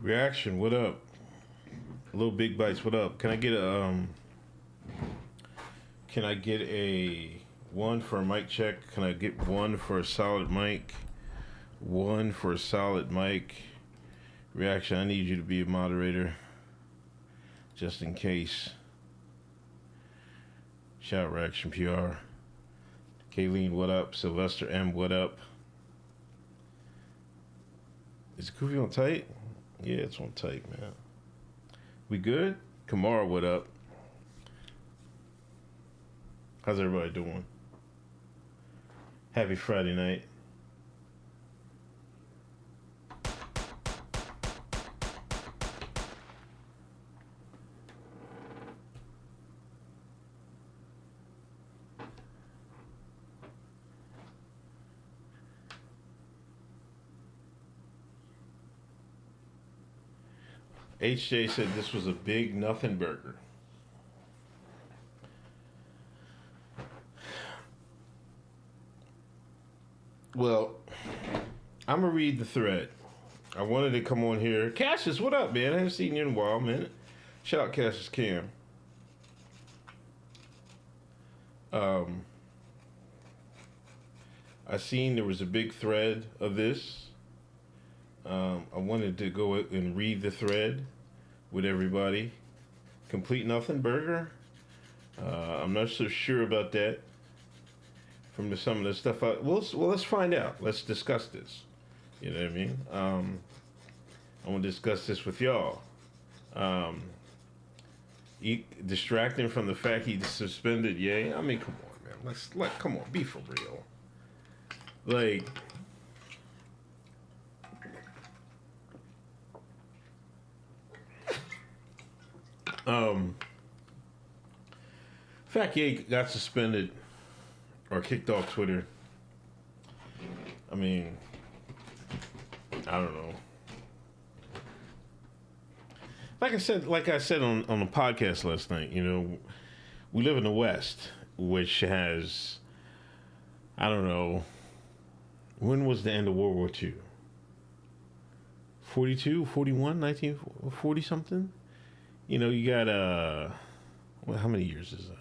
Reaction, what up? Little Big Bites, what up? Can I get a one for a mic check? Can I get one for a solid mic? One for a solid mic. Reaction, I need you to be a moderator. Just in case. Shout out Reaction PR. Kayleen, what up? Sylvester M, what up? Is Goofy on tight? Yeah, it's on tight, man. We good? Kamara, what up? How's everybody doing? Happy Friday night. HJ said this was a big nothing burger. Well, I'm going to read the thread. I wanted to come on here. Cassius, what up, man? I haven't seen you in a while, man. Shout out Cassius Cam. I seen there was a big thread of this. I wanted to go and read the thread with everybody. Complete nothing burger. I'm not so sure about that. From some of the stuff, well, let's find out. Let's discuss this. You know what I mean? I want to discuss this with y'all. Distracting from the fact he suspended Ye. I mean, come on, man. Come on, be for real. Like. Fact Ye got suspended or kicked off Twitter. I mean, I don't know. Like I said on the podcast last night, you know, we live in the West, which has, I don't know, when was the end of World War II? 42, 41, 1940 something? You know, you got, well, how many years is that?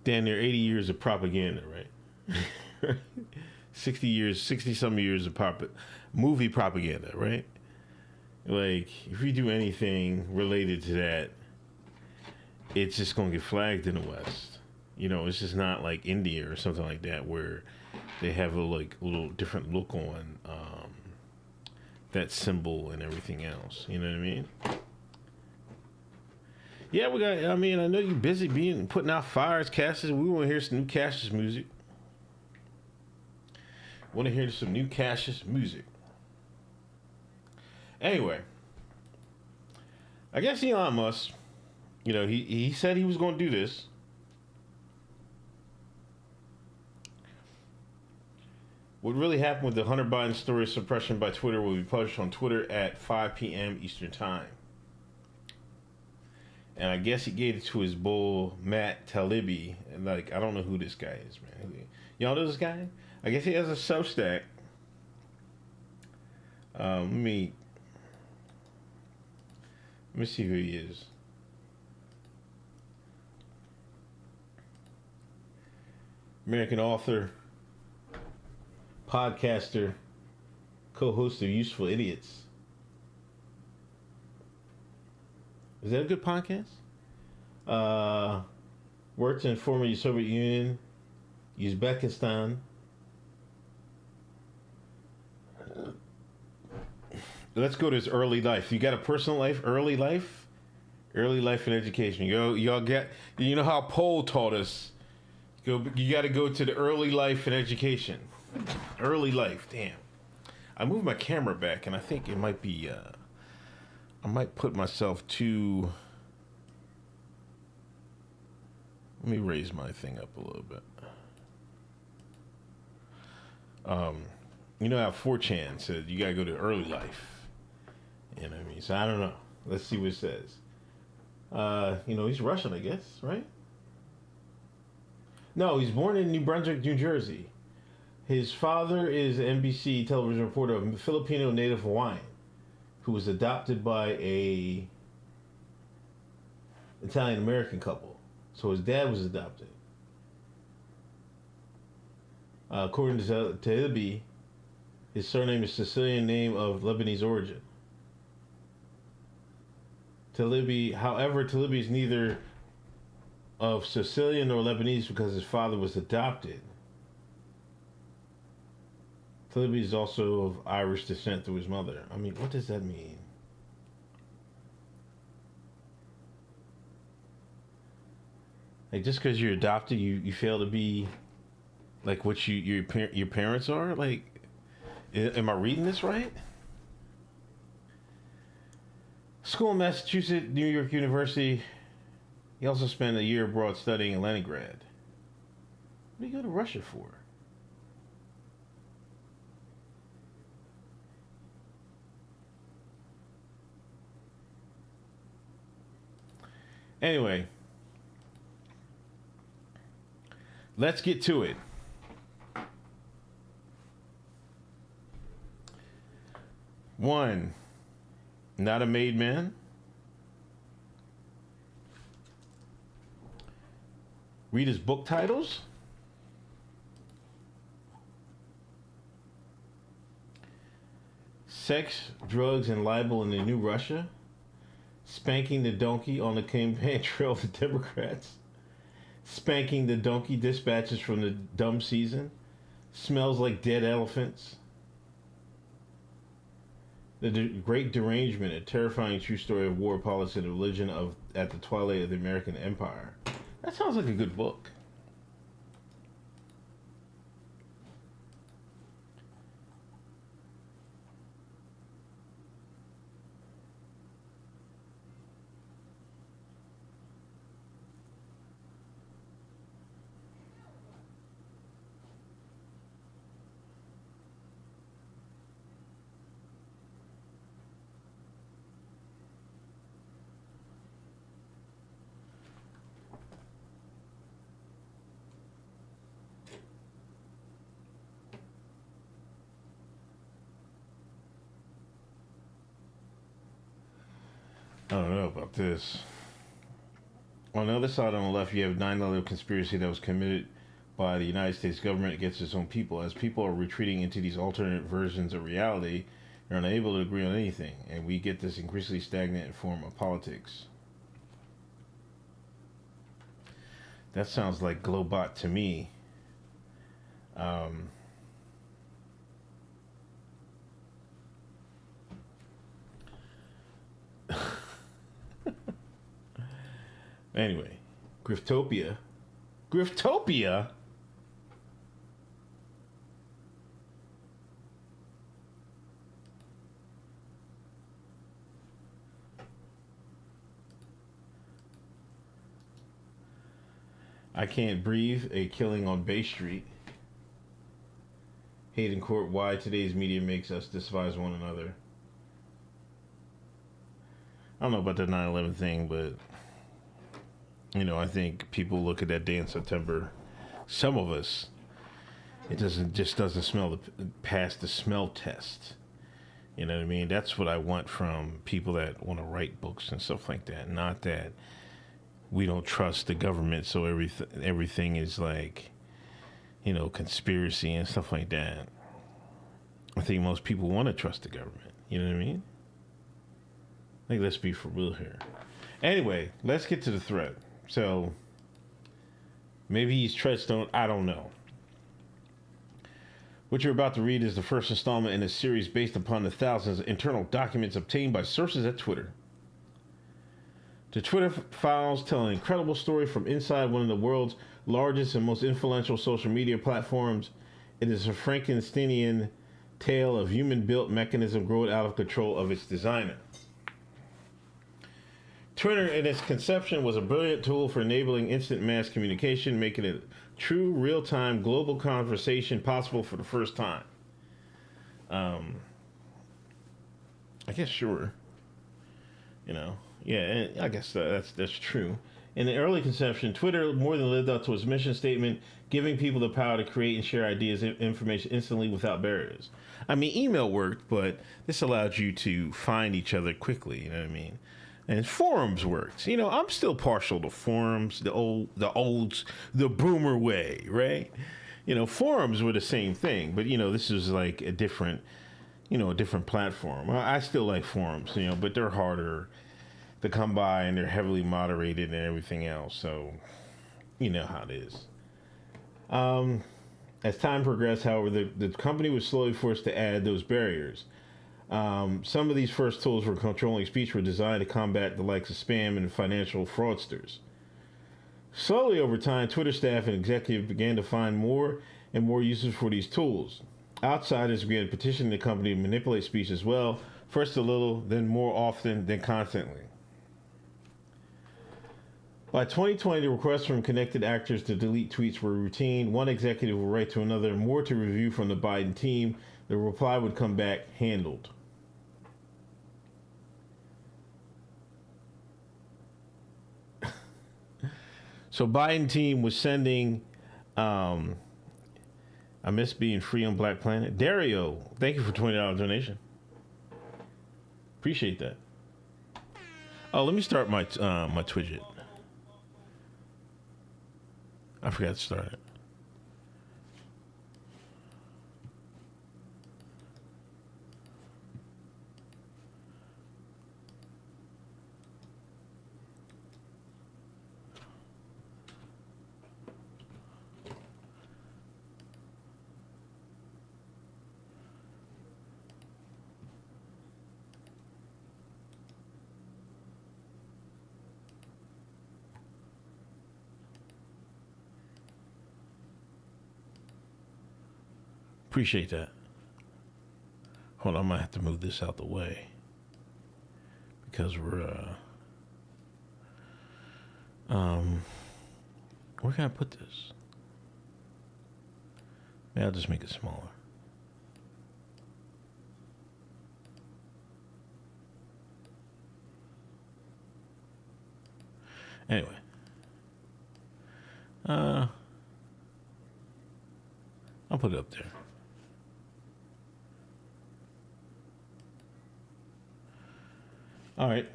Damn near 80 years of propaganda, right? 60 some years of movie propaganda, right? Like, if you do anything related to that, it's just going to get flagged in the West. You know, it's just not like India or something like that where they have a little different look on that symbol and everything else. You know what I mean? Yeah, I know you're busy putting out fires, Cassius. We want to hear some new Cassius music. Want to hear some new Cassius music. Anyway, I guess Elon Musk, you know, he said he was going to do this. What really happened with the Hunter Biden story suppression by Twitter will be published on Twitter at 5 p.m. Eastern Time. And I guess he gave it to his bull, Matt Taibbi. And, like, I don't know who this guy is, man. Y'all know this guy? I guess he has a Substack. Let me see who he is. American author, podcaster, co-host of Useful Idiots. Is that a good podcast? Worked in former Soviet Union, Uzbekistan. Let's go to his early life. You got a personal life, early life and education. Y'all get. You know how Pohl taught us. You got to go to the early life and education. Early life. Damn. I moved my camera back, and I think it might be. I might put myself to. Let me raise my thing up a little bit. You know how 4chan said you gotta go to early life. You know what I mean? So I don't know. Let's see what it says. You know, he's Russian, I guess, right? No, he's born in New Brunswick, New Jersey. His father is an NBC television reporter of Filipino native Hawaiian who was adopted by a Italian American couple. So his dad was adopted. According to Taibbi, his surname is Sicilian name of Lebanese origin. However, Taibbi is neither of Sicilian nor Lebanese because his father was adopted. Taibbi is also of Irish descent through his mother. I mean, what does that mean? Like, just because you're adopted, you fail to be like what your parents are? Like, am I reading this right? School in Massachusetts, New York University. He also spent a year abroad studying in Leningrad. What do you go to Russia for? Anyway, let's get to it. One, not a made man. Read his book titles. Sex, Drugs, and Libel in the New Russia. Spanking the Donkey on the campaign trail of the Democrats. Spanking the Donkey, Dispatches from the Dumb Season. Smells Like Dead Elephants. The Great Derangement, a terrifying true story of war, politics, and religion at the twilight of the American Empire. That sounds like a good book. I don't know about this. On the other side, on the left, you have 9/11 conspiracy that was committed by the United States government against its own people. As people are retreating into these alternate versions of reality, they're unable to agree on anything, and we get this increasingly stagnant form of politics. That sounds like Globot to me. Anyway, Griftopia. Griftopia? I Can't Breathe, a killing on Bay Street. Hate in Court, why today's media makes us despise one another. I don't know about the 9/11 thing, but I think people look at that day in September. Some of us, it doesn't smell pass the smell test. You know what I mean? That's what I want from people that want to write books and stuff like that. Not that we don't trust the government, so everything is like, conspiracy and stuff like that. I think most people want to trust the government. You know what I mean? Like, let's be for real here. Anyway, let's get to the thread. So, maybe these threads I don't know. What you're about to read is the first installment in a series based upon the thousands of internal documents obtained by sources at Twitter. The Twitter files tell an incredible story from inside one of the world's largest and most influential social media platforms. It is a Frankensteinian tale of human-built mechanism growing out of control of its designer. Twitter, in its conception, was a brilliant tool for enabling instant mass communication, making it true, real-time, global conversation possible for the first time. I guess sure. Yeah, I guess that's true. In the early conception, Twitter more than lived up to its mission statement, giving people the power to create and share ideas and information instantly without barriers. I mean, email worked, but this allowed you to find each other quickly, you know what I mean? And forums worked. You know, I'm still partial to forums, the boomer way, right? You know, forums were the same thing, but you know, this is like a different platform. I still like forums, you know, but they're harder to come by and they're heavily moderated and everything else. So, you know how it is. As time progressed, however, the company was slowly forced to add those barriers. Some of these first tools for controlling speech were designed to combat the likes of spam and financial fraudsters. Slowly over time, Twitter staff and executives began to find more and more uses for these tools. Outsiders began petitioning the company to manipulate speech as well, first a little, then more often, then constantly. By 2020, the requests from connected actors to delete tweets were routine. One executive would write to another, more to review from the Biden team. The reply would come back handled. So Biden team was sending, I miss being free on Black Planet. Dario, thank you for $20 donation. Appreciate that. Oh, let me start my my Twidget. I forgot to start it. Appreciate that. Hold on, I might have to move this out the way because we're where can I put this? Maybe I'll just make it smaller. Anyway. I'll put it up there. All right.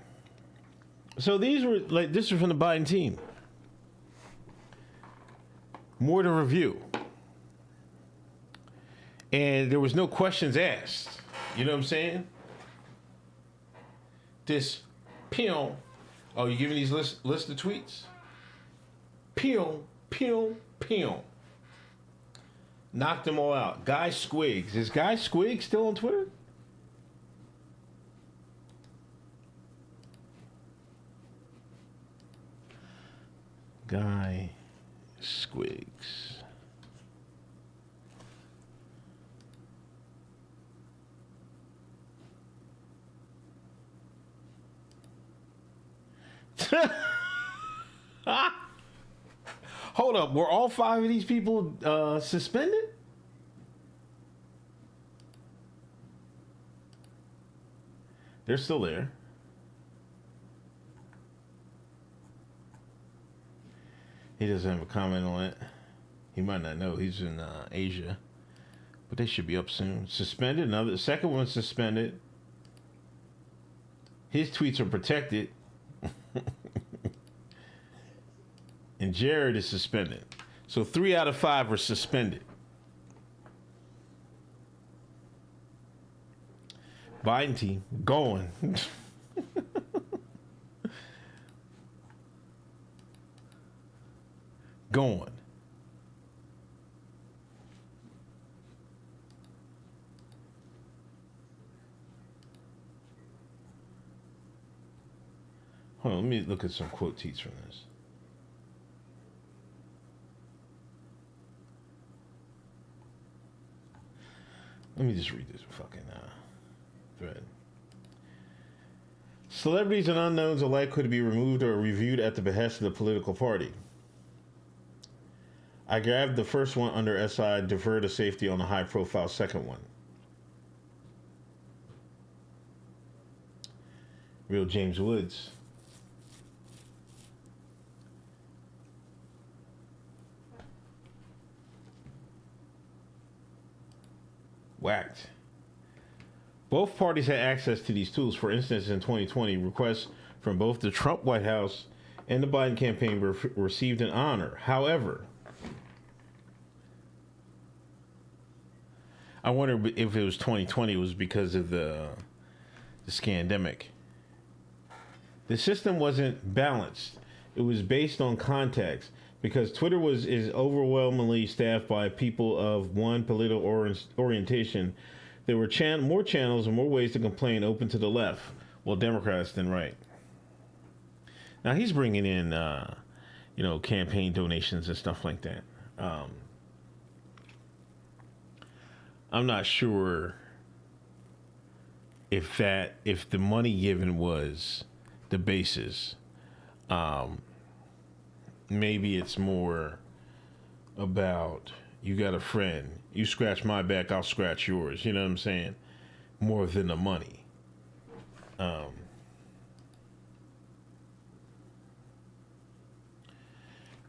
So these were like, this is from the Biden team. More to review. And there was no questions asked. You know what I'm saying? This pew. Oh, you giving these list of tweets? Pew, pew, pew. Knocked them all out. Guy Squiggs. Is Guy Squiggs still on Twitter? Guy Squiggs. Hold up. Were all 5 of these people suspended? They're still there. He doesn't have a comment on it. He might not know. He's in Asia. But they should be up soon. Suspended. Another second one suspended. His tweets are protected. And Jared is suspended. So 3 out of 5 are suspended. Biden team going. Going. Hold on, let me look at some quote tweets from this. Let me just read this fucking thread. Celebrities and unknowns are likely to be removed or reviewed at the behest of the political party. I grabbed the first one under SI, defer to safety on the high-profile second one. Real James Woods. Whacked. Both parties had access to these tools. For instance, in 2020, requests from both the Trump White House and the Biden campaign received an honor. However, I wonder if it was 2020, it was because of the scandemic. The system wasn't balanced. It was based on context because Twitter is overwhelmingly staffed by people of one political orientation. There were more channels and more ways to complain open to the left, well, Democrats than right. Now he's bringing in, campaign donations and stuff like that. I'm not sure if the money given was the basis. Maybe it's more about you got a friend, you scratch my back, I'll scratch yours. You know what I'm saying? More than the money.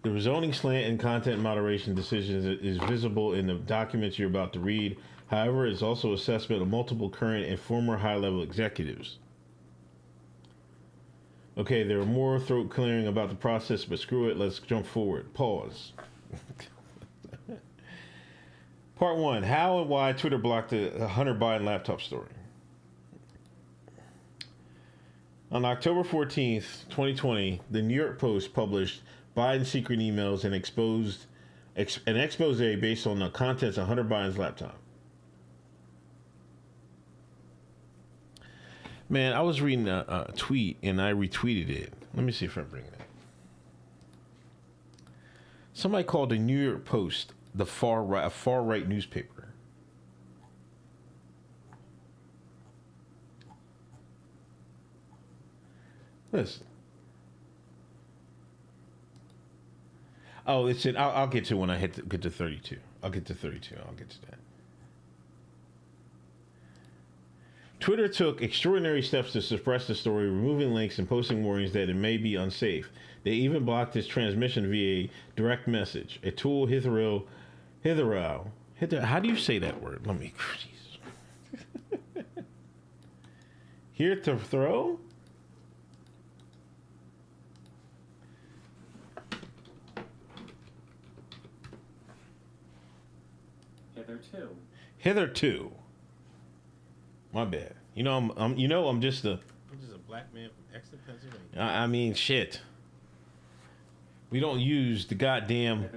The zoning slant and content moderation decisions is visible in the documents you're about to read. However, it's also assessment of multiple current and former high-level executives. Okay, there are more throat clearing about the process, but screw it, let's jump forward. Pause. Part 1, how and why Twitter blocked the Hunter Biden laptop story. On October 14th, 2020, the New York Post published Biden's secret emails and an expose based on the contents of Hunter Biden's laptop. Man, I was reading a tweet and I retweeted it. Let me see if I bring it up. Somebody called the New York Post a far right newspaper. Listen. Oh, it's in. I'll get to it when I get to 32. I'll get to 32. I'll get to that. Twitter took extraordinary steps to suppress the story, removing links and posting warnings that it may be unsafe. They even blocked its transmission via direct message, a tool hitherto. How do you say that word? Let me. Here to throw? Hitherto. My bad. I'm just a black man from Exeter, Pennsylvania. I mean, shit. We don't use the goddamn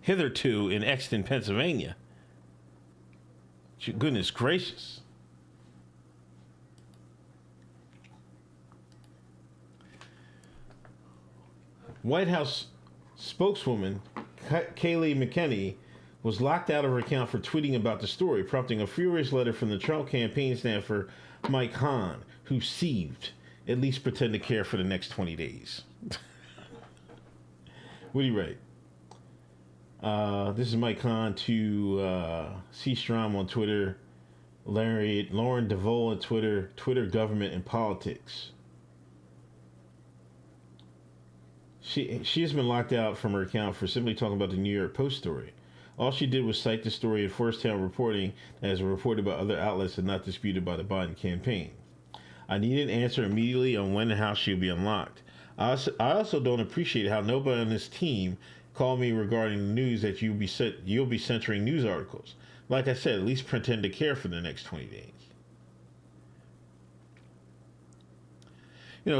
hitherto in Exeter, Pennsylvania. Goodness gracious. White House spokeswoman Kayleigh McEnany was locked out of her account for tweeting about the story, prompting a furious letter from the Trump campaign staffer Mike Hahn, who seethed, at least pretend to care for the next 20 days. What do you write? This is Mike Hahn to C. Strom on Twitter, Lauren DeVole on Twitter government and politics. She has been locked out from her account for simply talking about the New York Post story. All she did was cite the story in first-hand reporting as reported by other outlets and not disputed by the Biden campaign. I need an answer immediately on when and how she'll be unlocked. I also don't appreciate how nobody on this team called me regarding the news that you'll be censoring news articles. Like I said, at least pretend to care for the next 20 days.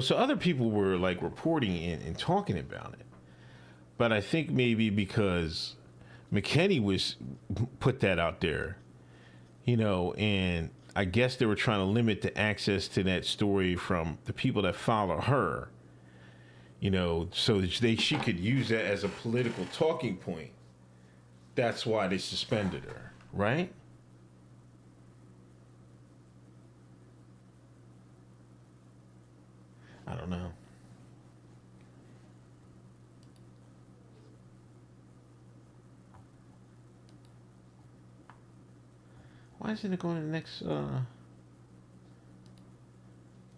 So other people were like reporting and talking about it. But I think maybe because McKinney was put that out there, and I guess they were trying to limit the access to that story from the people that follow her, so that she could use that as a political talking point. That's why they suspended her, right? I don't know. Why isn't it going to the next?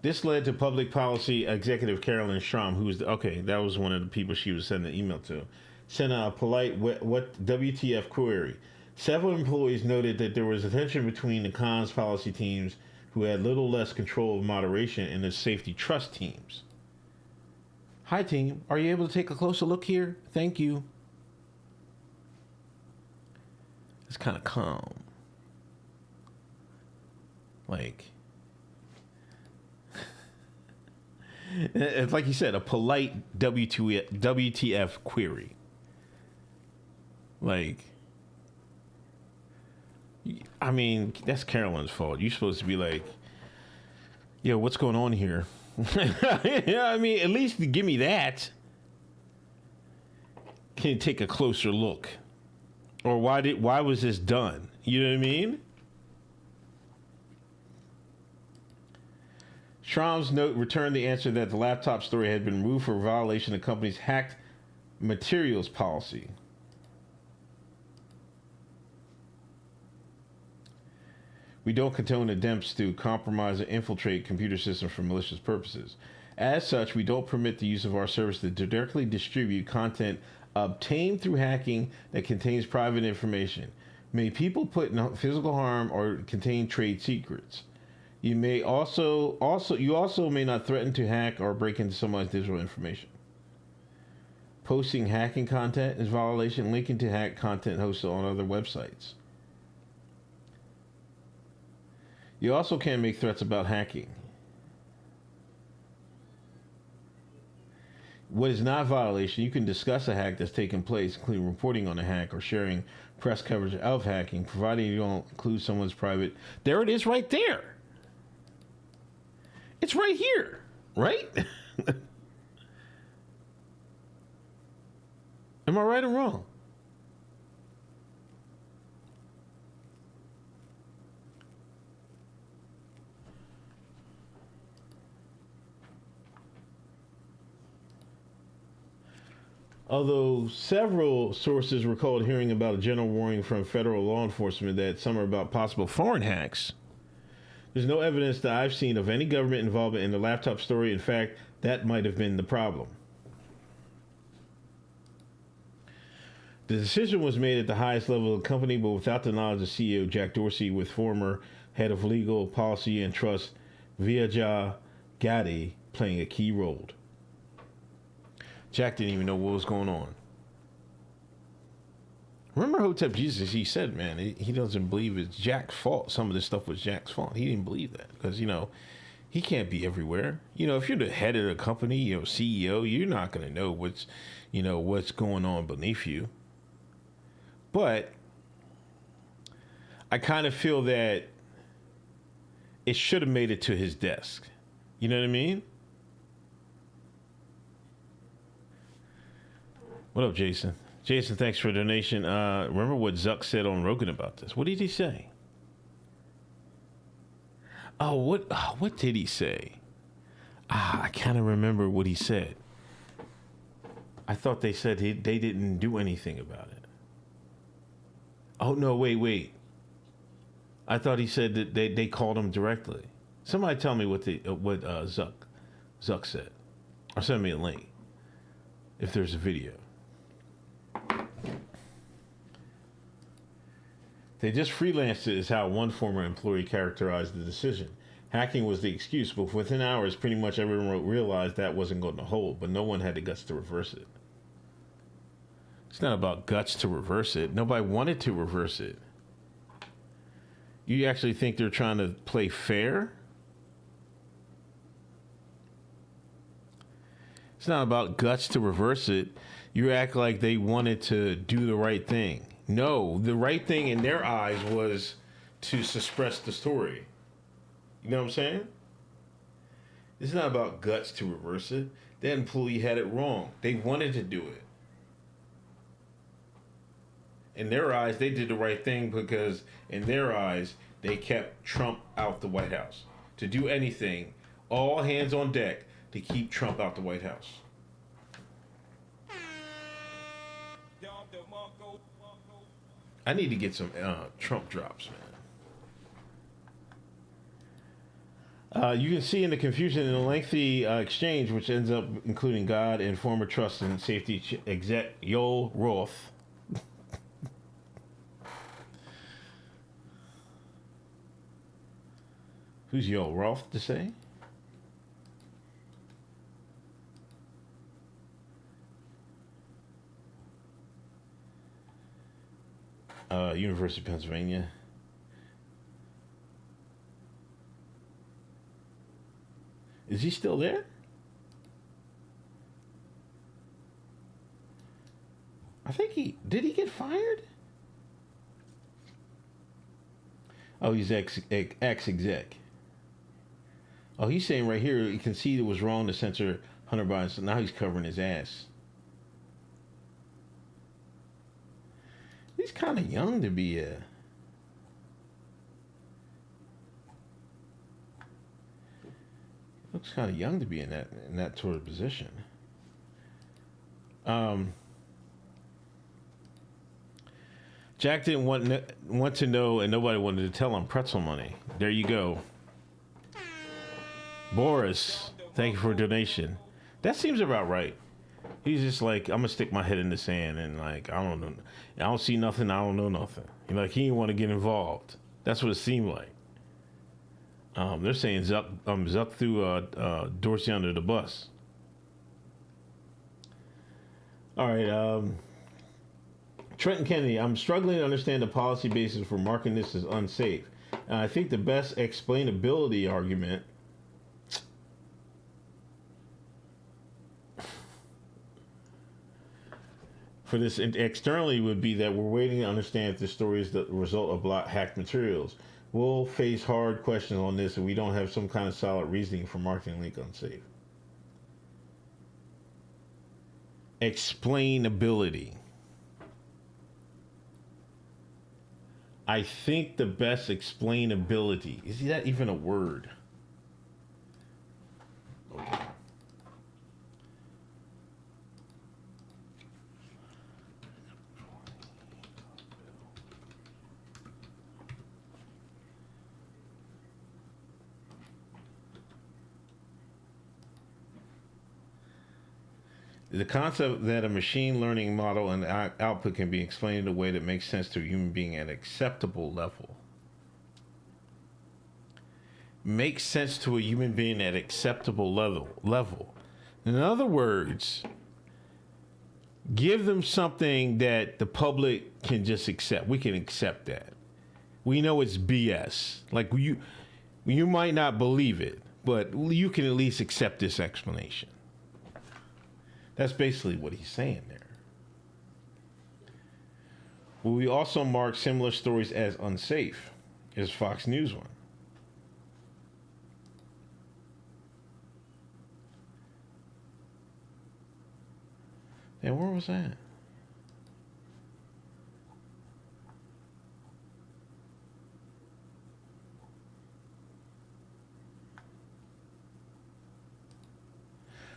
This led to public policy executive Carolyn Strom, who was that was one of the people she was sending an email to, sent out a polite what WTF query. Several employees noted that there was a tension between the comms policy teams, who had little less control of moderation, and the safety trust teams. Hi, team. Are you able to take a closer look here? Thank you. It's kind of calm. Like, it's like you said, a polite WTF query. Like, I mean, that's Carolyn's fault. You're supposed to be like, yo, what's going on here? Yeah, I mean, at least give me that. Can you take a closer look? Or why was this done? You know what I mean? Schramm's note returned the answer that the laptop story had been removed for violation of the company's hacked materials policy. We don't condone attempts to compromise or infiltrate computer systems for malicious purposes. As such, we don't permit the use of our service to directly distribute content obtained through hacking that contains private information, may people put in physical harm, or contain trade secrets. You may also may not threaten to hack or break into someone's digital information. Posting hacking content is violation. Linking to hacked content hosted on other websites. You also can't make threats about hacking. What is not violation, you can discuss a hack that's taken place, including reporting on a hack or sharing press coverage of hacking, providing you don't include someone's private. There it is right there. It's right here, right? Am I right or wrong? Although several sources recalled hearing about a general warning from federal law enforcement that some are about possible foreign hacks, there's no evidence that I've seen of any government involvement in the laptop story. In fact, that might have been the problem. The decision was made at the highest level of the company, but without the knowledge of CEO Jack Dorsey, with former head of legal, policy, and trust Vijaya Gadde playing a key role. Jack didn't even know what was going on. Remember Hotep Jesus, he said, man, he doesn't believe it's Jack's fault. Some of this stuff was Jack's fault. He didn't believe that because, he can't be everywhere. If you're the head of the company, CEO, you're not going to know what's going on beneath you. But I kind of feel that it should have made it to his desk. You know what I mean? What up, Jason? Jason, thanks for the donation. Remember what Zuck said on Rogan about this? What did he say? What did he say? I kind of remember what he said. I thought they said they didn't do anything about it. Oh, no, wait. I thought he said that they called him directly. Somebody tell me what Zuck said. Or send me a link if there's a video. They just freelanced it, is how one former employee characterized the decision. Hacking was the excuse, but within hours, pretty much everyone realized that wasn't going to hold, but no one had the guts to reverse it. It's not about guts to reverse it. Nobody wanted to reverse it. You actually think they're trying to play fair? It's not about guts to reverse it. You act like they wanted to do the right thing. No, the right thing in their eyes was to suppress the story. You know what I'm saying? It's not about guts to reverse it. That employee had it wrong. They wanted to do it. In their eyes, they did the right thing because in their eyes, they kept Trump out the White House. To do anything, all hands on deck to keep Trump out the White House. I need to get some Trump drops, man. You can see in the confusion in the lengthy exchange, which ends up including God and former trust and safety exec Yoel Roth. Who's yo? Rolf to say? University of Pennsylvania. Is he still there? I think did he get fired? Oh, he's ex exec. Oh, he's saying right here he conceded it was wrong to censor Hunter Biden, so now he's covering his ass. He's kind of young to be a. Looks kind of young to be in that sort of position. Jack didn't want to know, and nobody wanted to tell him pretzel money. There you go. Boris, thank you for a donation. That seems about right. He's just like, I'm gonna stick my head in the sand and like, I don't know, I don't see nothing, I don't know nothing. Like he didn't want to get involved. That's what it seemed like. They're saying Zuck threw Dorsey under the bus. All right, Trenton Kennedy, I'm struggling to understand the policy basis for marking this as unsafe. I think the best explainability argument for this externally would be that we're waiting to understand if the story is the result of hacked materials. We'll face hard questions on this if we don't have some kind of solid reasoning for marking link unsafe. Explainability. I think the best explainability. Is that even a word? Okay. The concept that a machine learning model and output can be explained in a way that makes sense to a human being at an acceptable level. Makes sense to a human being at acceptable level. In other words, give them something that the public can just accept. We can accept that. We know it's BS. Like you might not believe it, but you can at least accept this explanation. That's basically what he's saying there. Will we also mark similar stories as unsafe? Is Fox News one? And where was that?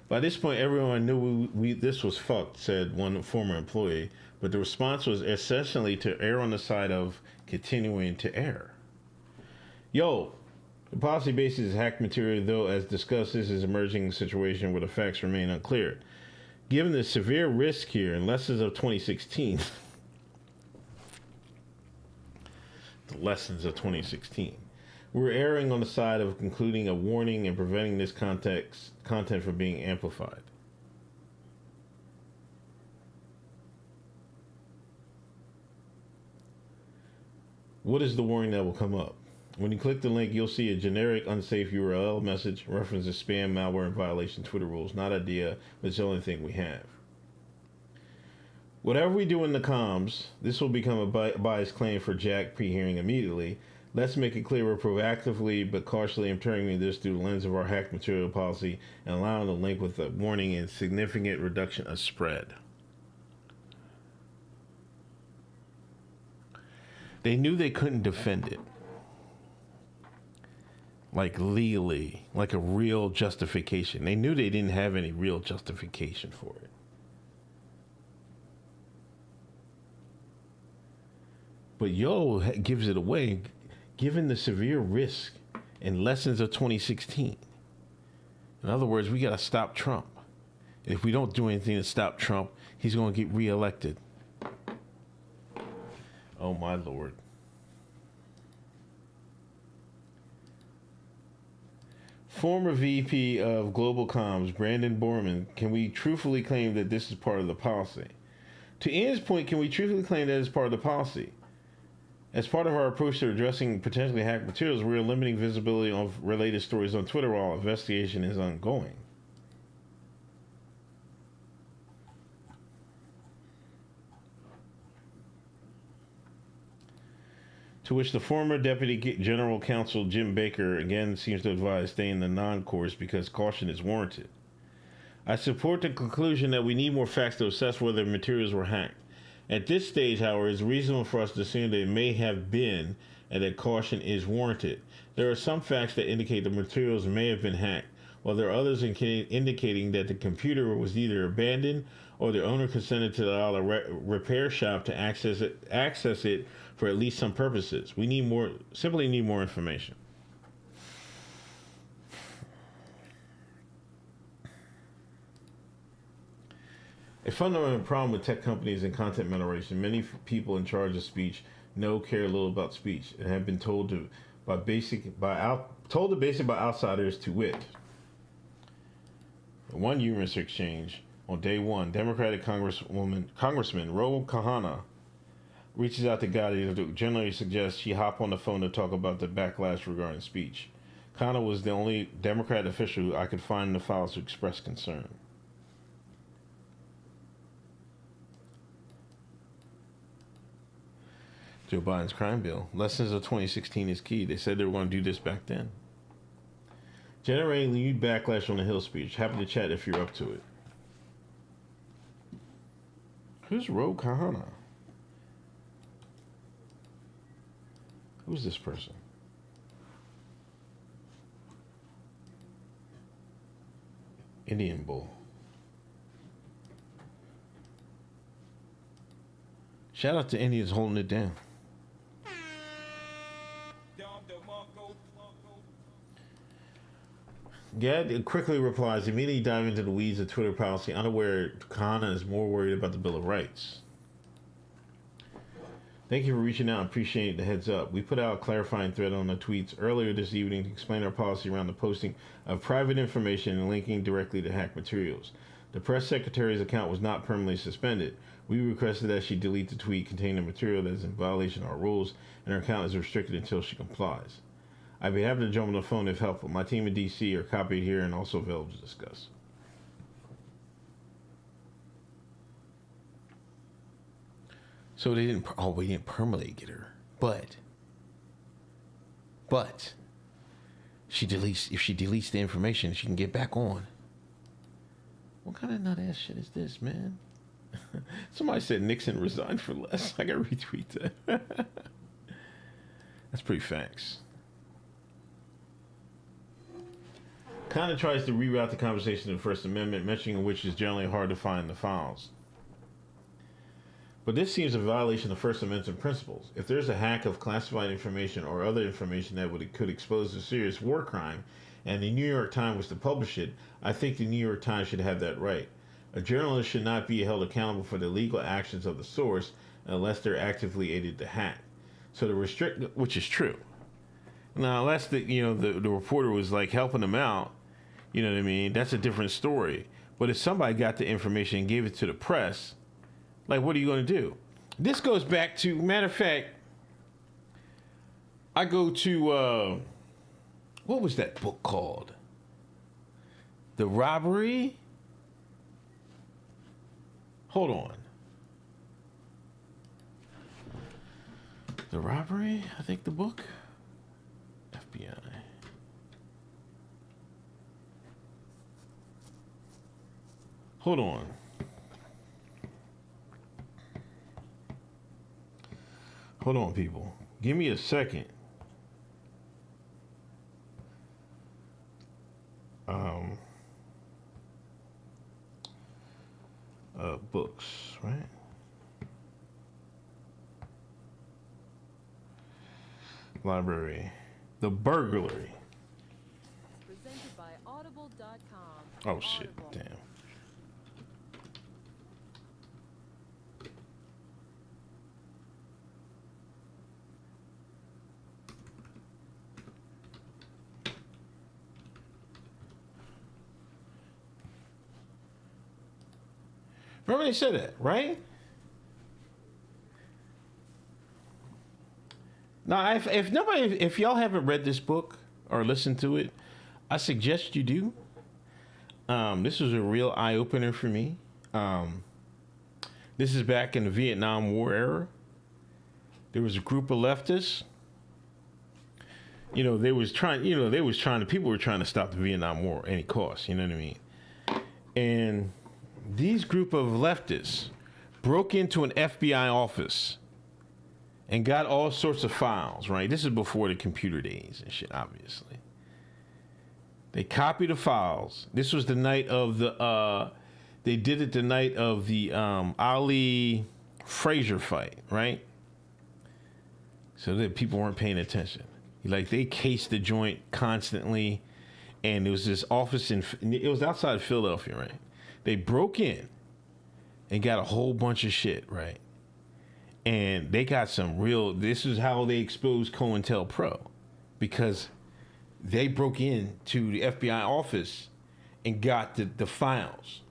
By this point, everyone knew this was fucked, said one former employee, but the response was essentially to err on the side of continuing to err. Yo, the policy basis is hacked material, though, as discussed, this is emerging situation where the facts remain unclear. Given the severe risk here and lessons of 2016, the lessons of 2016, we're erring on the side of concluding a warning and preventing this content from being amplified. What is the warning that will come up? When you click the link, you'll see a generic unsafe URL message, references spam, malware, and violation Twitter rules. Not idea, but it's the only thing we have. Whatever we do in the comms, this will become a biased claim for Jack pre-hearing immediately. Let's make it clear we're proactively but cautiously interpreting this through the lens of our hacked material policy and allowing the link with a warning and significant reduction of spread. They knew they couldn't defend it. Like legally, like a real justification. They knew they didn't have any real justification for it. But Yo gives it away, given the severe risk and lessons of 2016. In other words, we got to stop Trump. And if we don't do anything to stop Trump, he's going to get reelected. Oh, my Lord. Former VP of Global Comms, Brandon Borman, can we truthfully claim that this is part of the policy? To Ian's point, can we truthfully claim that it's part of the policy? As part of our approach to addressing potentially hacked materials, we are limiting visibility of related stories on Twitter while investigation is ongoing. To which the former Deputy General Counsel Jim Baker again seems to advise staying the non-course because caution is warranted. I support the conclusion that we need more facts to assess whether materials were hacked. At this stage, however, it's reasonable for us to assume that it may have been and that caution is warranted. There are some facts that indicate the materials may have been hacked, while there are others indicating that the computer was either abandoned or the owner consented to allow a repair shop to access it for at least some purposes. We simply need more information. A fundamental problem with tech companies and content moderation, many people in charge of speech care little about speech and have been told the basic by outsiders to wit. In one humorous exchange on day one, Democratic Congressman Ro Khanna reaches out to Gotti to generally suggest she hop on the phone to talk about the backlash regarding speech. Khanna was the only Democrat official I could find in the files to express concern. Joe Biden's crime bill. Lessons of 2016 is key. They said they were going to do this back then. Generating lewd backlash on the Hill speech. Happy to chat if you're up to it. Who's Ro Khanna? Who's this person? Indian Bull. Shout out to Indians holding it down. Gad quickly replies, immediately diving into the weeds of Twitter policy, unaware Khanna is more worried about the Bill of Rights. Thank you for reaching out. I appreciate the heads up. We put out a clarifying thread on the tweets earlier this evening to explain our policy around the posting of private information and linking directly to hacked materials. The press secretary's account was not permanently suspended. We requested that she delete the tweet containing material that is in violation of our rules, and her account is restricted until she complies. I'd be happy to jump on the phone if helpful. My team in D.C. are copied here and also available to discuss. So we didn't permanently get her, but if she deletes the information, she can get back on. What kind of nut ass shit is this, man? Somebody said Nixon resigned for less. I gotta retweet that. That's pretty facts. Kind of tries to reroute the conversation to the First Amendment, mentioning which is generally hard to find in the files. But this seems a violation of First Amendment principles. If there's a hack of classified information or other information that could expose a serious war crime, and the New York Times was to publish it, I think the New York Times should have that right. A journalist should not be held accountable for the legal actions of the source unless they're actively aided to hack. So the which is true. Now, unless the reporter was like helping them out, you know what I mean? That's a different story. But if somebody got the information and gave it to the press, like, what are you going to do? This goes back to, matter of fact, I go to, what was that book called? The Robbery? Hold on. The Robbery, I think the book. FBI. Hold on. Hold on, people. Give me a second. Books, right? Library. The Burglary. Presented by Audible.com. Oh, shit. Damn. Remember they said that, right? Now, if y'all haven't read this book or listened to it, I suggest you do. This was a real eye opener for me. This is back in the Vietnam War era. There was a group of leftists. People were trying to stop the Vietnam War at any cost. You know what I mean? And these group of leftists broke into an FBI office and got all sorts of files, right? This is before the computer days and shit, obviously. They copied the files. This was the night of they did it the night of the Ali Frazier fight, right? So that people weren't paying attention. Like, they cased the joint constantly, and there was this office it was outside of Philadelphia, right? They broke in and got a whole bunch of shit, right? And they got this is how they exposed COINTELPRO, because they broke into the FBI office and got the files.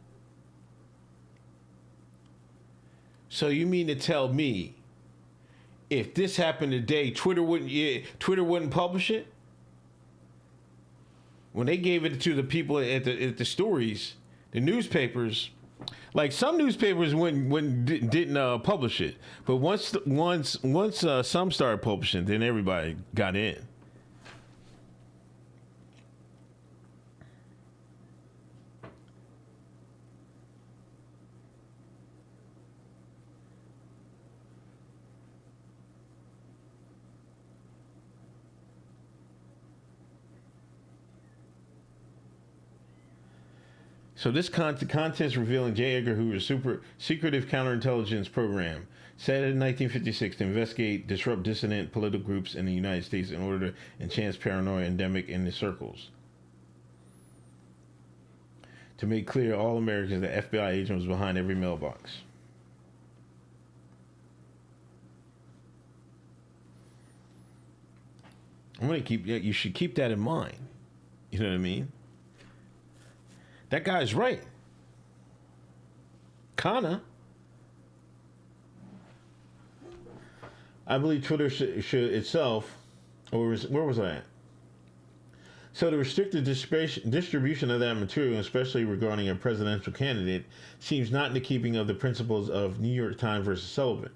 So you mean to tell me if this happened today, Twitter wouldn't publish it? When they gave it to the people at the stories, the newspapers, like some newspapers didn't publish it, but once some started publishing, then everybody got in. So this contest revealing J. Edgar Hoover's secretive counterintelligence program, set in 1956 to investigate, disrupt dissident political groups in the United States in order to enhance paranoia endemic in the circles. To make clear to all Americans that FBI agent was behind every mailbox. You should keep that in mind. You know what I mean? That guy's right. Kinda. I believe Twitter should itself, where was I at? So the restricted distribution of that material, especially regarding a presidential candidate, seems not in the keeping of the principles of New York Times versus Sullivan.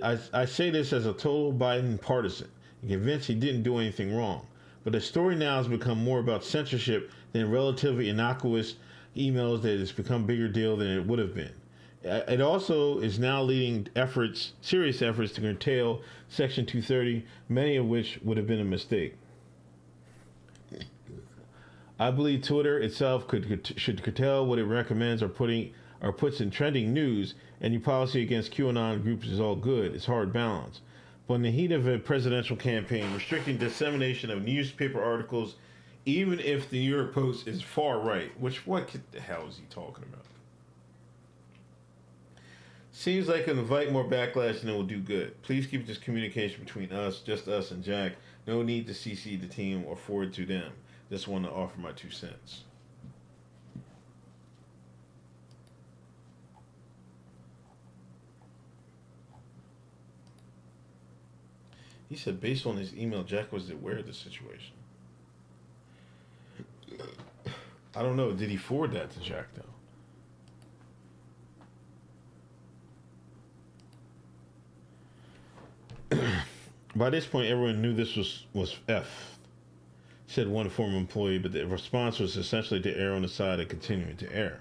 I say this as a total Biden partisan, and convinced he didn't do anything wrong. But the story now has become more about censorship than relatively innocuous emails that has become a bigger deal than it would have been. It also is now leading serious efforts to curtail Section 230, many of which would have been a mistake. I believe Twitter itself should curtail what it recommends or puts in trending news. Any policy against QAnon groups is all good. It's hard balance. But in the heat of a presidential campaign, restricting dissemination of newspaper articles, even if the New York Post is far right, what the hell is he talking about? Seems like it'll invite more backlash than it will do good. Please keep this communication between us, just us and Jack. No need to CC the team or forward to them. Just want to offer my 2 cents. He said based on his email, Jack was aware of the situation. I don't know. Did he forward that to Jack, though? By this point, everyone knew this was F, said one former employee, but the response was essentially to err on the side of continuing to err.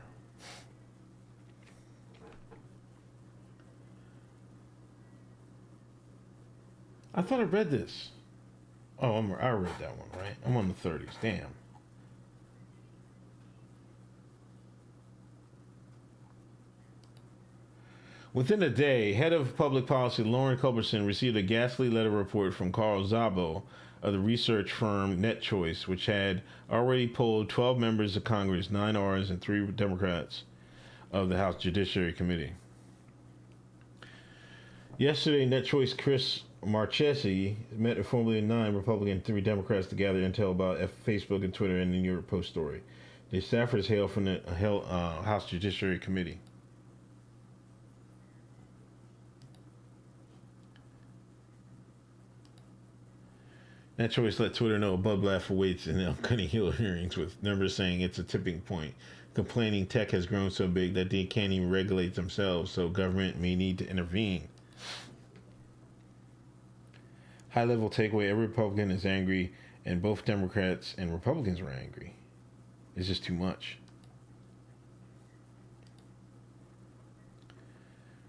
I thought I read this. Oh, I read that one, right? I'm on the 30s. Damn. Within a day, head of public policy Lauren Culberson received a ghastly letter report from Carl Szabo of the research firm NetChoice, which had already polled 12 members of Congress, 9 R's and 3 Democrats of the House Judiciary Committee. Yesterday, NetChoice Chris Marchesi met informally 9 Republican and 3 Democrats to gather intel about Facebook and Twitter and the New York Post story. The staffers hail from the House Judiciary Committee. That choice let Twitter know a bloodbath awaits in the upcoming Hill hearings, with members saying it's a tipping point, complaining tech has grown so big that they can't even regulate themselves, so government may need to intervene. High-level takeaway, every Republican is angry, and both Democrats and Republicans were angry. It's just too much.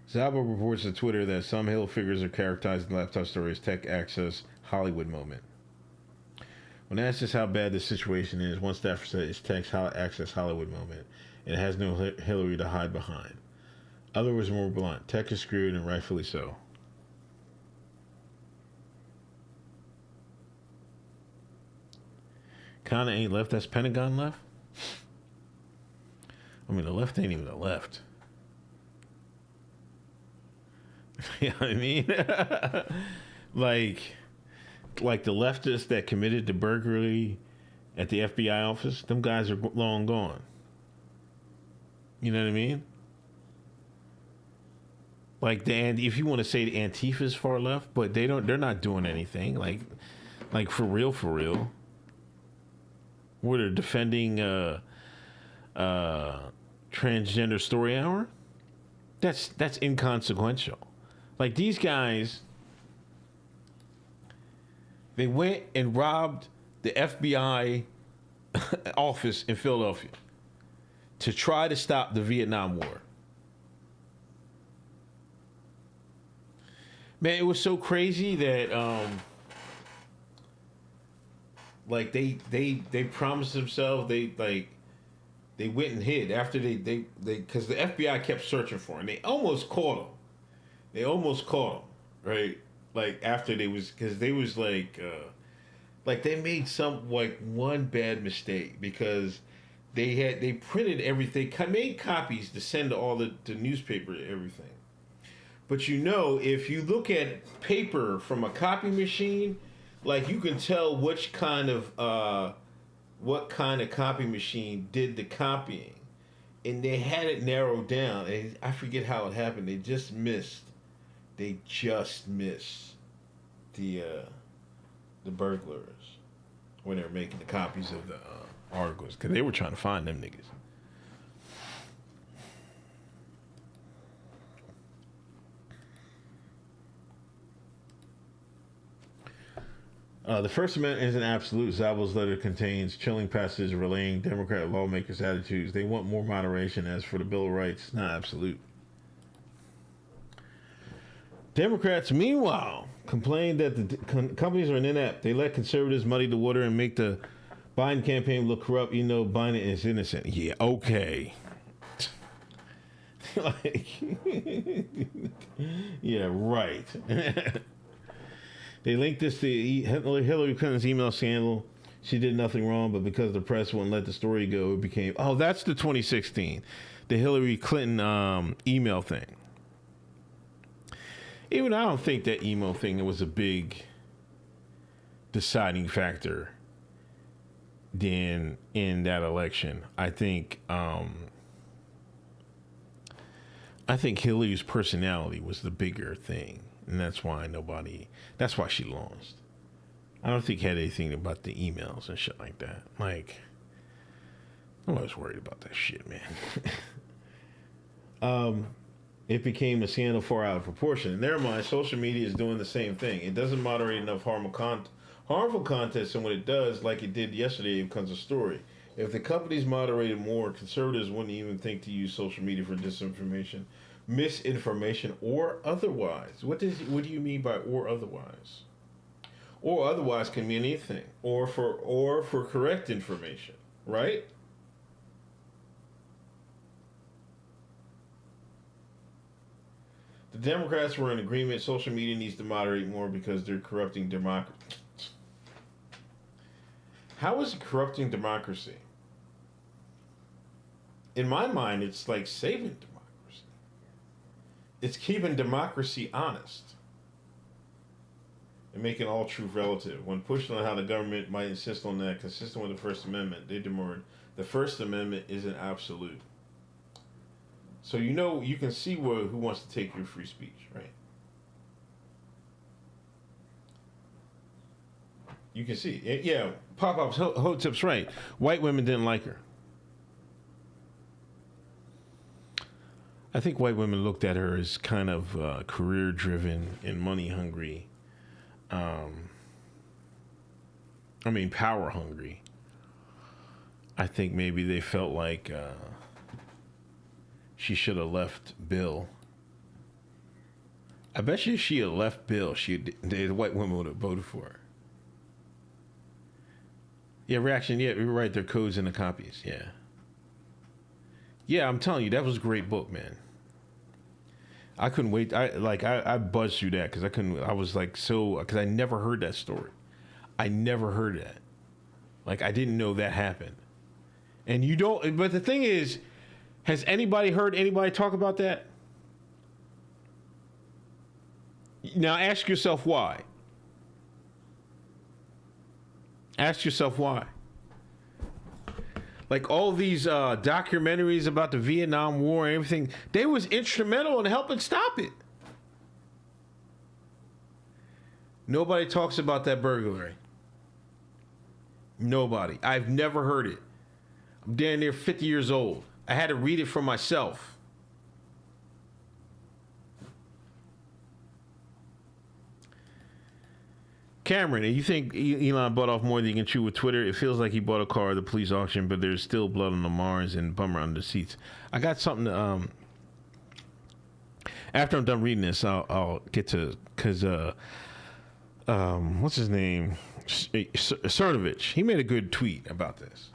Szabo reports to Twitter that some Hill figures are characterized in the laptop story as tech access Hollywood moment. When asked just how bad the situation is, one staffer said it's tech access Hollywood moment. It has no Hillary to hide behind. Others was more blunt. Tech is screwed, and rightfully so. Kinda ain't left. That's Pentagon left. I mean, the left ain't even the left. You know what I mean? like the leftists that committed the burglary at the FBI office, them guys are long gone. You know what I mean? Like if you want to say the Antifa's far left, but they're not doing anything. Like for real. Where they're defending transgender story hour? That's inconsequential. Like these guys, they went and robbed the FBI office in Philadelphia to try to stop the Vietnam War. Man, it was so crazy that like they promised themselves they went and hid after they because the FBI kept searching for him. They almost caught him. Right? Like after because they was like they made one bad mistake because they printed everything, made copies to send to all the newspaper and everything. But if you look at paper from a copy machine, like you can tell what kind of copy machine did the copying, and they had it narrowed down. And I forget how it happened. They just missed the burglars when they were making the copies of the articles, because they were trying to find them niggas. The First Amendment isn't absolute. Szabo's letter contains chilling passages relaying Democrat lawmakers' attitudes. They want more moderation. As for the Bill of Rights, it's not absolute. Democrats, meanwhile, complained that the companies are inept. They let conservatives muddy the water and make the Biden campaign look corrupt, even though Biden is innocent. Yeah, okay. Yeah, right. They linked this to Hillary Clinton's email scandal. She did nothing wrong, but because the press wouldn't let the story go, it became, that's the 2016, the Hillary Clinton email thing. Even I don't think that email thing was a big deciding factor in that election. I think Hillary's personality was the bigger thing. And that's why she lost. I don't think it had anything about the emails and shit like that. Like, I was worried about that shit, man. It became a scandal far out of proportion. In their mind, social media is doing the same thing. It doesn't moderate enough harmful content, and when it does, like it did yesterday, it becomes a story. If the companies moderated more, conservatives wouldn't even think to use social media for disinformation, misinformation, or otherwise. What do you mean by or otherwise? Or otherwise can mean anything. Or for correct information, right? The Democrats were in agreement. Social media needs to moderate more because they're corrupting democracy. How is it corrupting democracy? In my mind, it's like saving democracy. It's keeping democracy honest and making all truth relative. When pushed on how the government might insist on that, consistent with the First Amendment, they demurred. The First Amendment isn't absolute. So you can see who wants to take your free speech, right? You can see. Yeah, Pop-Up's Hotep's right. White women didn't like her. I think white women looked at her as kind of career-driven and money-hungry. Power-hungry. I think maybe they felt like she should have left Bill. I bet you if she had left Bill, the white women would have voted for her. Yeah, reaction. Yeah, you're right. Their codes and the copies. Yeah. Yeah, I'm telling you, that was a great book, man. I couldn't wait. I buzzed through that because I couldn't. I was like because I never heard that story. I never heard that. Like I didn't know that happened. And you don't. But the thing is, has anybody heard anybody talk about that? Now ask yourself why. Ask yourself why. Like all these documentaries about the Vietnam War and everything, they was instrumental in helping stop it. Nobody talks about that burglary. Nobody. I've never heard it. I'm damn near 50 years old. I had to read it for myself. Cameron, you think Elon bought off more than he can chew with Twitter? It feels like he bought a car at the police auction, but there's still blood on the Mars and bummer under the seats. I got something to, after I'm done reading this, I'll get to, because, what's his name? Cernovich. He made a good tweet about this.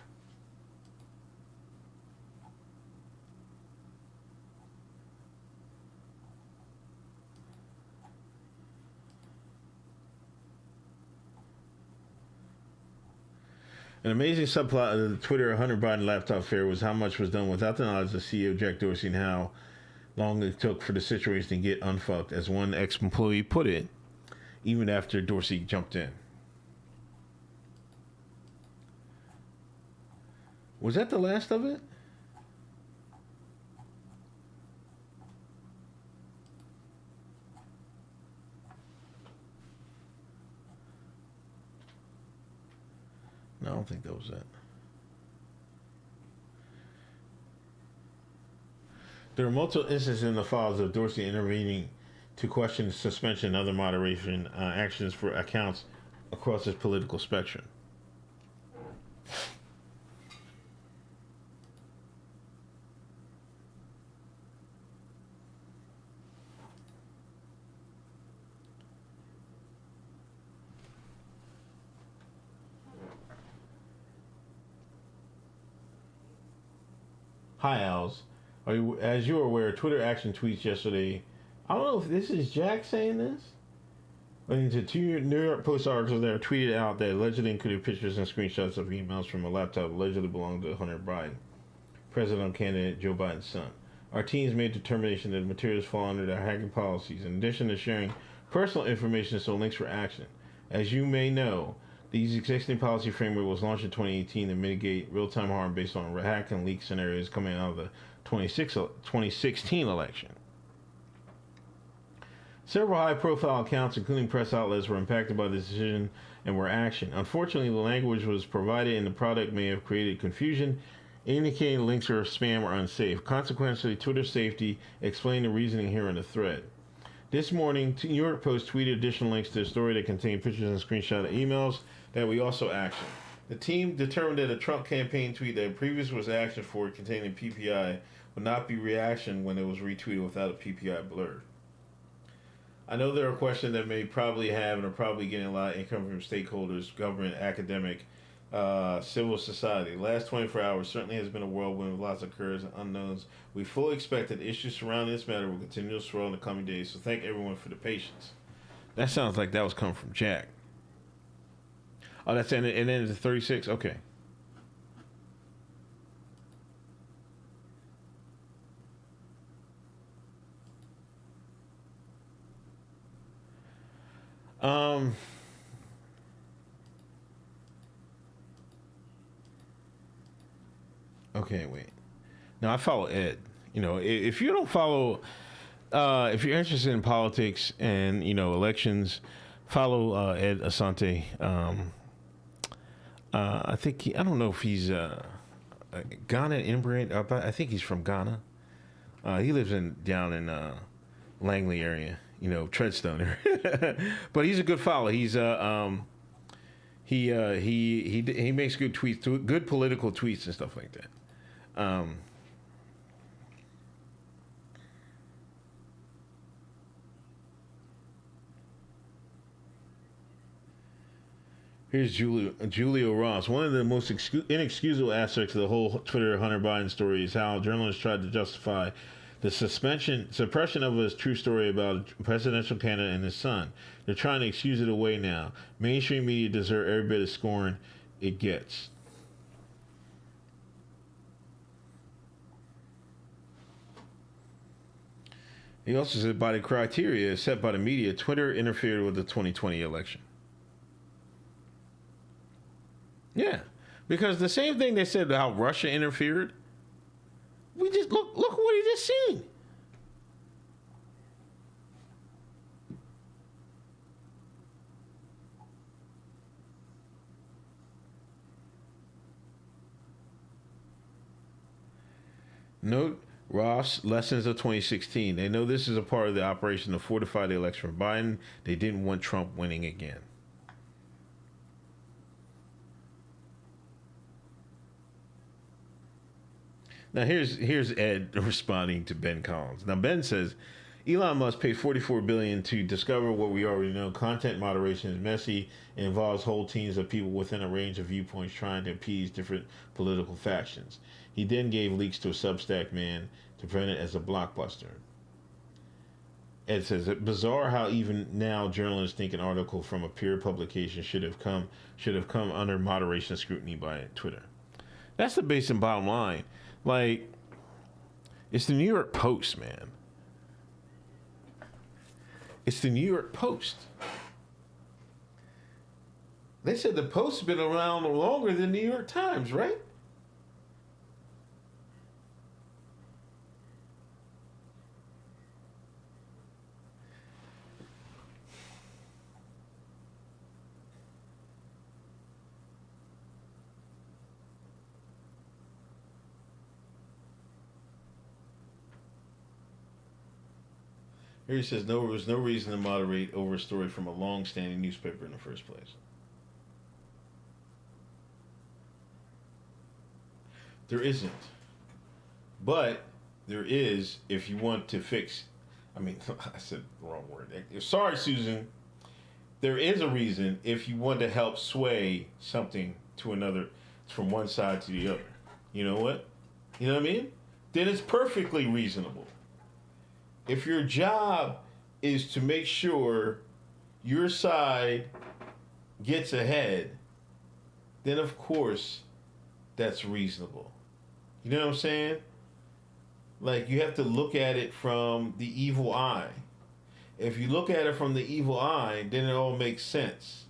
An amazing subplot of the Twitter Hunter Biden laptop affair was how much was done without the knowledge of CEO Jack Dorsey and how long it took for the situation to get unfucked, as one ex-employee put it, even after Dorsey jumped in. Was that the last of it? No, I don't think that was it. There are multiple instances in the files of Dorsey intervening to question suspension and other moderation actions for accounts across his political spectrum. Hi, Als. As you are aware, Twitter action tweets yesterday. I don't know if this is Jack saying this. According to two New York Post articles that are tweeted out that allegedly included pictures and screenshots of emails from a laptop allegedly belonging to Hunter Biden, presidential candidate Joe Biden's son. Our teams made the determination that the materials fall under their hacking policies, in addition to sharing personal information, so links for action. As you may know, the existing policy framework was launched in 2018 to mitigate real-time harm based on hack and leak scenarios coming out of the 2016 election. Several high-profile accounts, including press outlets, were impacted by this decision and were actioned. Unfortunately, the language was provided in the product may have created confusion, indicating links are spam or unsafe. Consequently, Twitter safety explained the reasoning here in the thread. This morning, New York Post tweeted additional links to the story that contained pictures and screenshots of emails that we also actioned. The team determined that a Trump campaign tweet that previously was actioned for containing PPI would not be reactioned when it was retweeted without a PPI blur. I know there are questions that may probably have and are probably getting a lot of income from stakeholders, government, academic, civil society. The last 24 hours certainly has been a whirlwind with lots of curves and unknowns. We fully expect that issues surrounding this matter will continue to swirl in the coming days, so thank everyone for the patience. That sounds like that was coming from Jack. Oh, that's and then it's 36? Okay. Okay, wait. Now I follow Ed. You know, if you don't follow, if you're interested in politics and elections, follow Ed Asante. I think I don't know if he's Ghana immigrant. I think he's from Ghana. He lives down in Langley area, Treadstone area. But he's a good follow. He's he makes good tweets, good political tweets and stuff like that. Here's Julio Ross. One of the most inexcusable aspects of the whole Twitter Hunter Biden story is how journalists tried to justify the suppression of a true story about a presidential candidate and his son. They're trying to excuse it away now. Mainstream media deserve every bit of scorn it gets. He also said, by the criteria set by the media, Twitter interfered with the 2020 election. Yeah, because the same thing they said how Russia interfered. We just look what he just seen. Note Ross lessons of 2016. They know this is a part of the operation to fortify the election for Biden. They didn't want Trump winning again. Now here's Ed responding to Ben Collins. Now Ben says, Elon Musk paid $44 billion to discover what we already know. Content moderation is messy and involves whole teams of people within a range of viewpoints trying to appease different political factions. He then gave leaks to a Substack man to present it as a blockbuster. Ed says, it's bizarre how even now journalists think an article from a peer publication should have come under moderation scrutiny by Twitter. That's the basic and bottom line. Like, it's the New York Post, man. It's the New York Post. They said the Post's been around longer than the New York Times, right? Here he says, there was no reason to moderate over a story from a long-standing newspaper in the first place. There isn't. But there is if you want to fix... I said the wrong word. Sorry, Susan. There is a reason if you want to help sway something to another, from one side to the other. You know what? You know what I mean? Then it's perfectly reasonable. If your job is to make sure your side gets ahead, then of course that's reasonable. You know what I'm saying? Like, you have to look at it from the evil eye. If you look at it from the evil eye, then it all makes sense.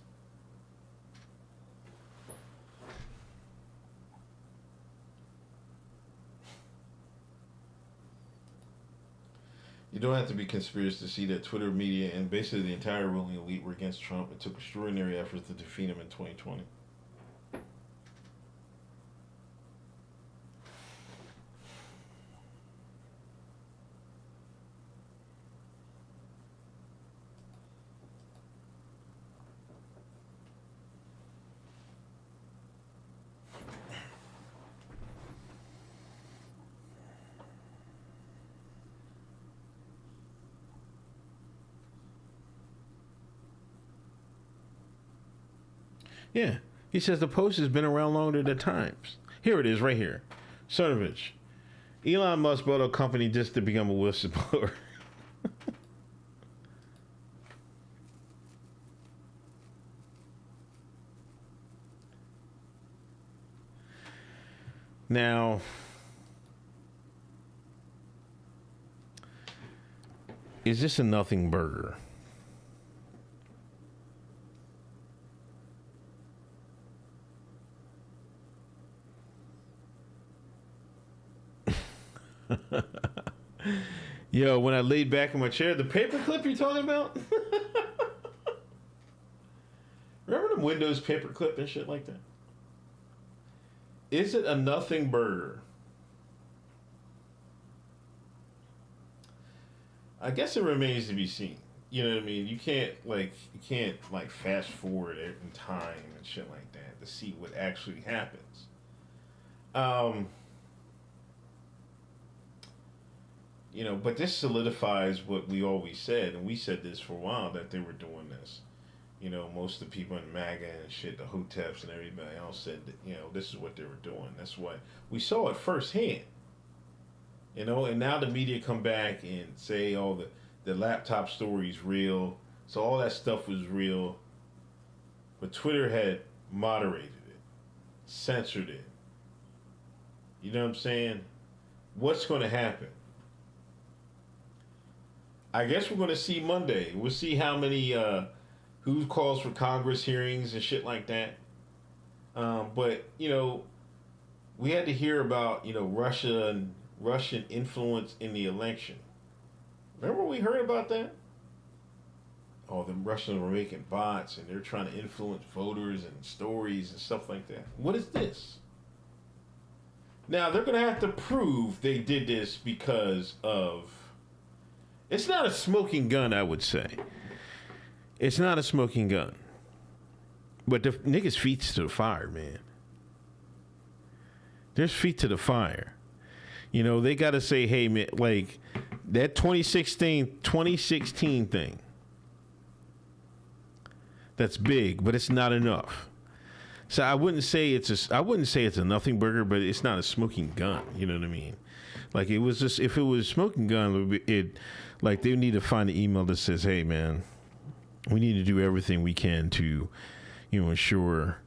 You don't have to be conspiracy to see that Twitter media and basically the entire ruling elite were against Trump and took extraordinary efforts to defeat him in 2020. Yeah. He says the Post has been around longer than the Times. Here it is, right here. Cernovich. Elon Musk bought a company just to become a whistleblower. Now, is this a nothing burger? Yo, when I laid back in my chair, the paperclip you're talking about? Remember the Windows paperclip and shit like that? Is it a nothing burger? I guess it remains to be seen. You know what I mean? You can't like fast forward it in time and shit like that to see what actually happens. Um, but this solidifies what we always said, and we said this for a while that they were doing this. Most of the people in MAGA and shit, the Hoteps and everybody else said that, this is what they were doing. That's why we saw it firsthand. And now the media come back and say, oh, the laptop story is real. So all that stuff was real. But Twitter had moderated it, censored it. You know what I'm saying? What's going to happen? I guess we're going to see Monday. We'll see how many, who calls for Congress hearings and shit like that. But, we had to hear about, Russia and Russian influence in the election. Remember we heard about that? Oh, the Russians were making bots and they're trying to influence voters and stories and stuff like that. What is this? Now, they're going to have to prove they did this because of... It's not a smoking gun, I would say. It's not a smoking gun. But the niggas' feet to the fire, man. There's feet to the fire. They got to say, hey, man, like that 2016 thing. That's big, but it's not enough. So I wouldn't say it's a nothing burger, but it's not a smoking gun. You know what I mean? Like it was just, if it was a smoking gun, like they need to find an email that says, hey, man, we need to do everything we can to, ensure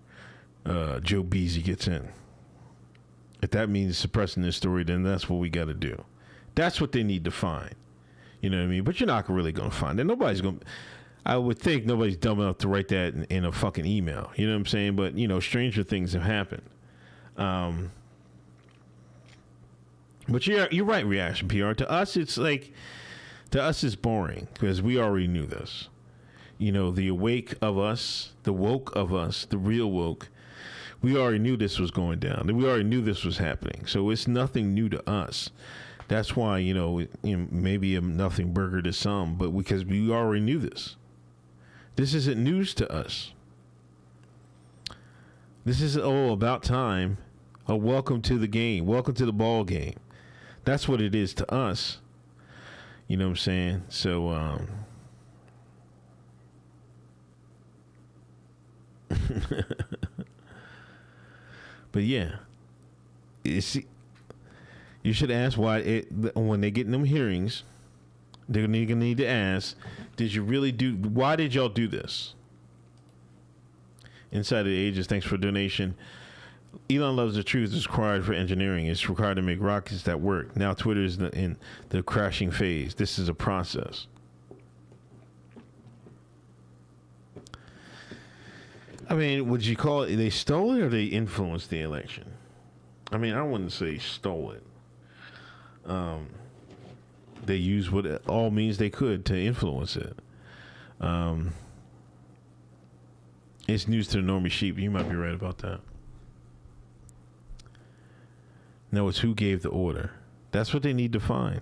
Joe Beasy gets in. If that means suppressing this story, then that's what we got to do. That's what they need to find. You know what I mean? But you're not really going to find it. Nobody's going to... I would think nobody's dumb enough to write that in a fucking email. You know what I'm saying? But, stranger things have happened. But you're right, Reaction PR. To us, it's like... To us, it's boring because we already knew this. The awake of us, the woke of us, the real woke... We already knew this was going down. We already knew this was happening. So it's nothing new to us. That's why, maybe a nothing burger to some, but because we already knew this. This isn't news to us. This is, about time. Oh, welcome to the game. Welcome to the ball game. That's what it is to us. You know what I'm saying? So, but yeah, you should ask why when they get in them hearings, they're gonna need to ask, why did y'all do this? Inside of the Ages, thanks for donation. Elon loves the truth is required for engineering. It's required to make rockets that work. Now Twitter is in the crashing phase. This is a process. I mean, would you call it they stole it or they influenced the election? I mean, I wouldn't say stole it. They used what all means they could to influence it. It's news to the normie sheep. You might be right about that. No, it's who gave the order. That's what they need to find.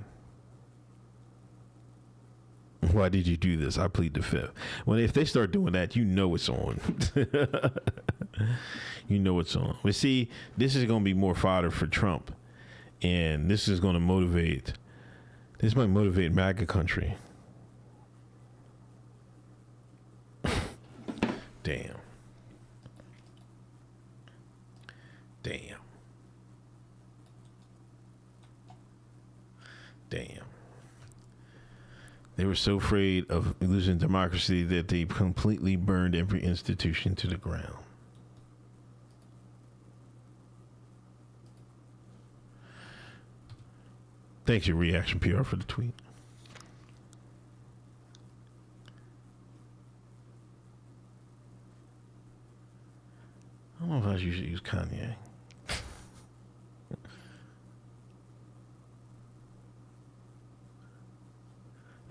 Why did you do this? I plead the fifth. Well, if they start doing that, it's on. It's on. But see, this is going to be more fodder for Trump. And this is going to motivate. This might motivate MAGA country. Damn. They were so afraid of losing democracy that they completely burned every institution to the ground. Thanks, your Reaction PR, for the tweet. I don't know if I should use Kanye.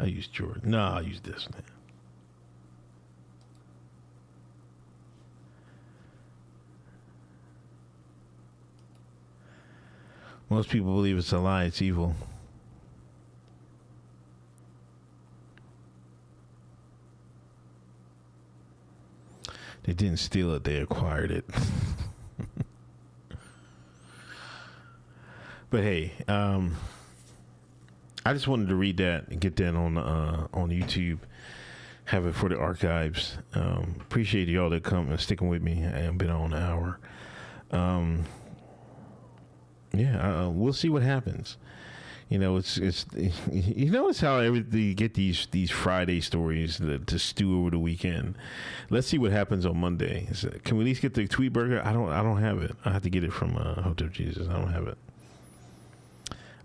I use Jordan. No, I'll use this, man. Most people believe it's a lie. It's evil. They didn't steal it. They acquired it. But hey, I just wanted to read that and get that on YouTube. Have it for the archives. Appreciate y'all that come and sticking with me. I have been on an hour. We'll see what happens. It's it's how you get these Friday stories to stew over the weekend. Let's see what happens on Monday. Can we at least get the tweet burger? I don't have it. I have to get it from Hotep Jesus. I don't have it.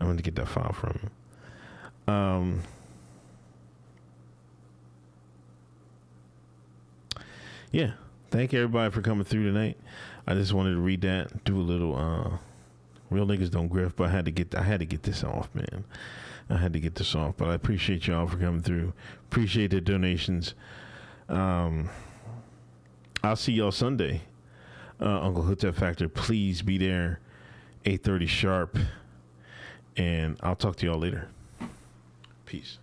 I'm going to get that file from him. Yeah. Thank everybody for coming through tonight. I just wanted to read that, do a little real niggas don't grift, but I had to get this off, man. I had to get this off, but I appreciate y'all for coming through. Appreciate the donations. I'll see y'all Sunday. Uncle Hotep Factor, please be there 8:30 sharp. And I'll talk to y'all later. Peace.